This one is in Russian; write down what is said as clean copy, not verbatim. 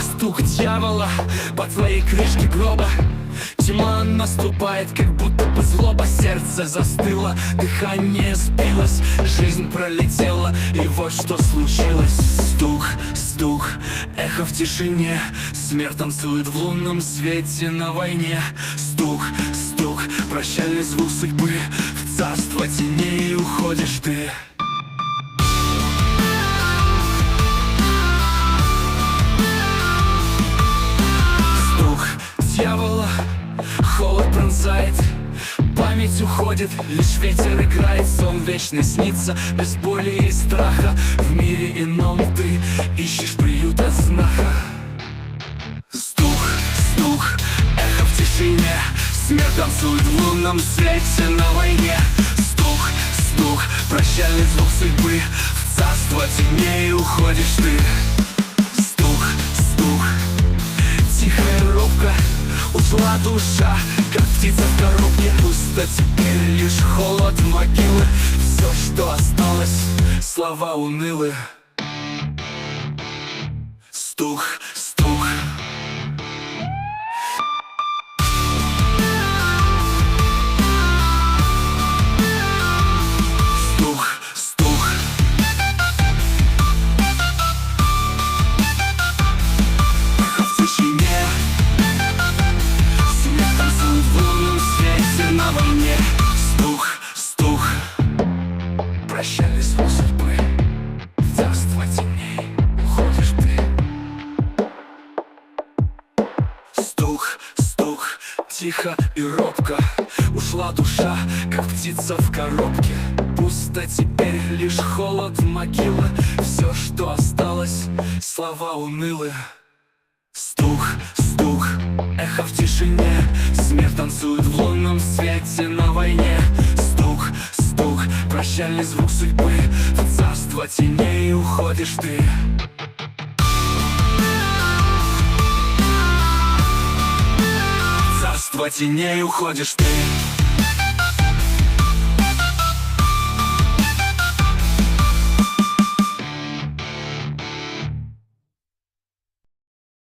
Стук дьявола по твоей крышке гроба. Тьма наступает, как будто бы злоба. Сердце застыло, дыхание сбилось, жизнь пролетела, и вот что случилось. Стук, эхо в тишине. Смерть танцует в лунном свете на войне. Стук, прощальный звук судьбы. В царство теней уходишь ты. Стук дьявола, холод пронзает, память уходит, лишь ветер играет. Сон вечный снится, без боли и страха. В мире ином ты ищешь приют от знака. Стук, эхо в тишине. Смерть танцует в лунном свете на войне. Стук, прощальный звук судьбы. В царство теней уходишь ты. Стук, тихая робко. Ушла душа, как птица в коробке. Пусто теперь лишь холод могилы. Все, что осталось, слова унылые. Стук. В тишине. Смерть танцует в лунном свете на волне. Стук, прощальный звук судьбы. В царство теней уходишь ты. Стук, тихо и робко. Ушла душа, как птица в коробке. Пусто теперь лишь холод могилы. Все, что осталось, слова унылые. Стук, эхо в тишине. Смерть танцует в лунном свете на войне. Стук, прощальный звук судьбы. В царство теней уходишь ты. В царство теней уходишь ты.